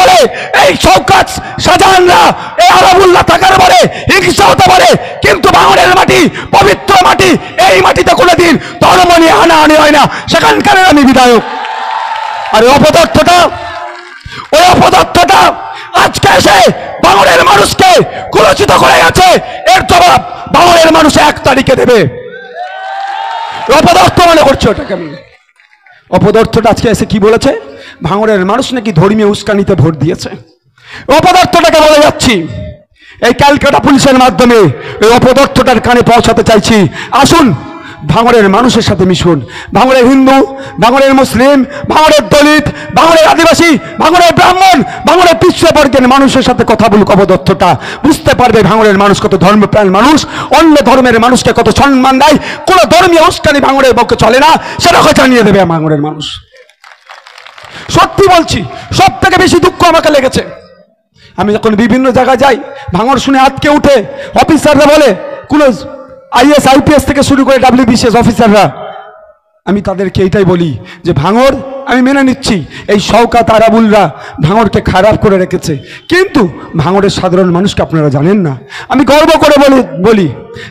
পারে, এই শওকত শাহজাহানরা, এই আরাবুল্লাহ থাকার পারে, হিংসা হতে পারে, কিন্তু ভাঙড়ের মাটি পবিত্র মাটি, এই মাটিতে কোনোদিন ধর্ম নিয়ে হানাহানি হয় না। সেখানকার আমি বিধায়ক। আর ওই অপদার্থটা আজকে এসে ভাঙড়ের মানুষকে কুলসিত করে গেছে, এর জবাব ভাঙড়ের মানুষ 1 তারিখে দেবে। অপদার্থ মনে করছে ওটাকে আমি। অপদার্থটা আজকে এসে কি বলেছে, ভাঙড়ের মানুষ নাকি ধর্মীয় উস্কানিতে ভোট দিয়েছে। অপদার্থটাকে বলে যাচ্ছি, এই ক্যালকাটা পুলিশের মাধ্যমে এই অপদার্থটার কানে পৌঁছাতে চাইছি। আসুন ভাঙড়ের মানুষের সাথে মিশুন। ভাঙড়ের হিন্দু, ভাঙড়ের মুসলিম, ভাঙড়ের দলিত, ভাঙড়ের আদিবাসী, ভাঙড়ের ব্রাহ্মণ, ভাঙড়ের পিছড়বর্গের মানুষের সাথে কথা বলুক। অপদার্থটা বুঝতে পারবে ভাঙড়ের মানুষ কত ধর্মপ্রাণ মানুষ, অন্য ধর্মের মানুষকে কত সম্মান দেয়, কোন ধর্মীয় উস্কানি ভাঙড়ের পক্ষে চলে না, সেটাকে জানিয়ে দেবে ভাঙড়ের মানুষ। সত্যি বলছি, সব থেকে বেশি দুঃখ আমাকে লেগেছে, আমি যখন বিভিন্ন জায়গায় যাই, ভাঙড় শুনে আটকে উঠে অফিসাররা বলে, কোন IAS IPS থেকে শুরু করে WBCS অফিসাররা, আমি তাদেরকে এইটাই বলি যে ভাঙড় আমি মেনে নিচ্ছি এই শওকত আরাবুলরা ভাঙড়কে খারাপ করে রেখেছে, কিন্তু ভাঙড়ের সাধারণ মানুষকে আপনারা জানেন না। আমি গর্ব করে বলি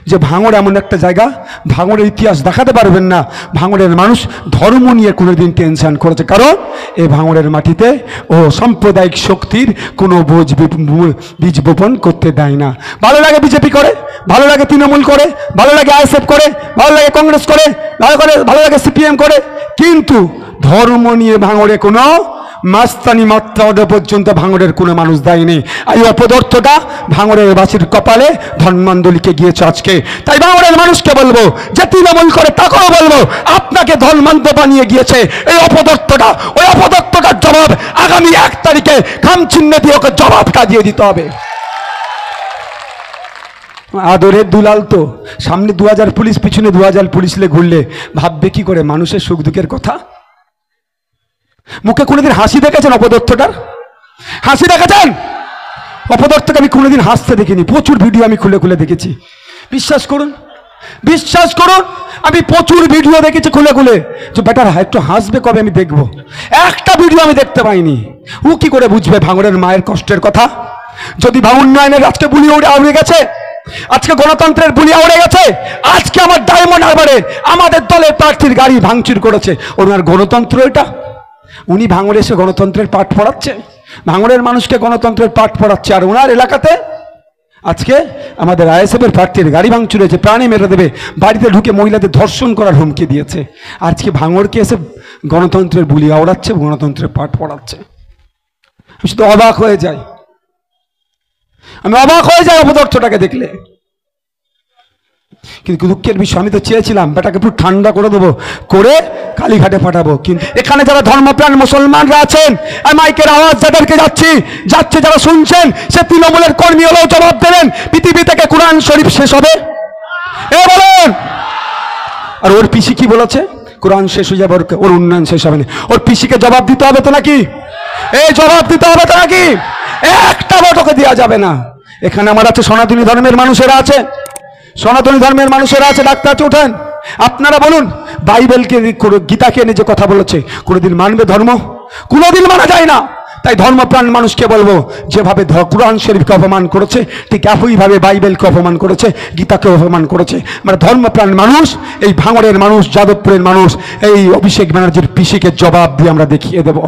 যে ভাঙড় এমন একটা জায়গা, ভাঙড়ের ইতিহাস দেখাতে পারবেন না ভাঙড়ের মানুষ ধর্ম নিয়ে কোনোদিন টেনশন করেছে, কারণ এই ভাঙড়ের মাটিতে ও সাম্প্রদায়িক শক্তির কোনো বীজ বপন করতে দেয় না। ভালো লাগে বিজেপি করে, ভালো লাগে তৃণমূল করে, ভালো লাগে ISF করে, ভালো লাগে কংগ্রেস করে, ভালো লাগে CPM করে, কিন্তু ধর্ম নিয়ে ভাঙড়ে কোনো মাস্তানি মাত্রা পর্যন্ত ভাঙড়ের কোনো মানুষ দেয়নি। এই অপদার্থটা ভাঙড়ের বাসীর কপালে ধর্মান্দোলিকে গিয়েছে আজকে। তাই ভাঙড়ের মানুষকে বলবো, যে তৃণমূল করে তাকেও বলবো, আপনাকে ধর্মান্ধ বানিয়ে গিয়েছে এই অপদার্থটা। ওই অপদার্থটার জবাব আগামী 1 তারিখে খামচিহ্ন দিয়ে ওকে জবাবটা দিয়ে দিতে হবে। আদরের দুলাল তো সামনে 2000 পুলিশ, পিছনে 2000 পুলিশ লে ঘুরলে ভাববে কি করে মানুষের সুখ দুঃখের কথা? মুখে কোনোদিন হাসি দেখেছেন অপদার্থটার? হাসি দেখেছেন? অপদার্থকে আমি কোনোদিন হাসতে দেখিনি, প্রচুর ভিডিও আমি খুলে খুলে দেখেছি। বিশ্বাস করুন, আমি প্রচুর ভিডিও দেখেছি খুলে খুলে, যে বেটার একটু হাসবে কবে আমি দেখবো। একটা ভিডিও আমি দেখতে পাইনি। ও কি করে বুঝবে ভাঙড়ের মায়ের কষ্টের কথা? যদি উন্নয়নের আজকে বুলি উড়ে গেছে, আজকে গণতন্ত্রের বুলি উড়ে গেছে, আজকে আমার ডায়মন্ড হারবারে আমাদের দলের প্রার্থীর গাড়ি ভাঙচুর করেছে, ওনার গণতন্ত্র এটা? উনি ভাঙড়ে এসে গণতন্ত্রের পাঠ পড়াচ্ছে, ভাঙড়ের মানুষকে গণতন্ত্রের পাঠ পড়াচ্ছে, আর ওনার এলাকাতে আজকে আমাদের ISF এর প্রার্থীর গাড়ি ভাঙচুর হয়েছে, প্রাণে মেরে দেবে, বাড়িতে ঢুকে মহিলাদের ধর্ষণ করার হুমকি দিয়েছে। আজকে ভাঙড়কে এসে গণতন্ত্রের বুলি আওড়াচ্ছে, গণতন্ত্রের পাঠ পড়াচ্ছে। আমি শুধু অবাক হয়ে যাই, অপদার্থটাকে দেখলে। কিন্তু দুঃখের বিষয়, আমি তো চেয়েছিলাম বেটাকে পুরো ঠান্ডা করে দেবো, করে কালীঘাটে পাঠাবো, কিন্তু এখানে যারা ধর্মপ্রাণ মুসলমানরা আছেন, মাইকের আওয়াজ যাদেরকে যাচ্ছে যারা শুনছেন, সে তৃণমূলের কর্মী হলেও জবাব দেবেন, পৃথিবী থেকে কোরআন শরীফ শেষ হবে? বলেন। আর ওর পিসি কি বলেছে? কোরআন শেষ হয়ে যাবে, ওর উন্নয়ন শেষ হবে না। ওর পিসিকে জবাব দিতে হবে তো নাকি? জবাব দিতে হবে তো নাকি? একটা ভোট ওকে দেওয়া যাবে না। এখানে আমার আছে সনাতনী ধর্মের মানুষেরা আছে, ডাক্তার আছে, ওঠেন আপনারা বলুন, বাইবেলকে গীতাকে এনে যে কথা বলেছে, কোনোদিন মানবে ধর্ম? কোনোদিন মানা যায় না। তাই ধর্মপ্রাণ মানুষকে বলবো, যেভাবে কোরআন শরীফকে অপমান করেছে, ঠিক একইভাবে বাইবেলকে অপমান করেছে, গীতাকে অপমান করেছে। মানে ধর্মপ্রাণ মানুষ, এই ভাঙড়ের মানুষ, যাদবপুরের মানুষ, এই অভিষেক ব্যানার্জির পিসিকে জবাব দিয়ে আমরা দেখিয়ে দেব।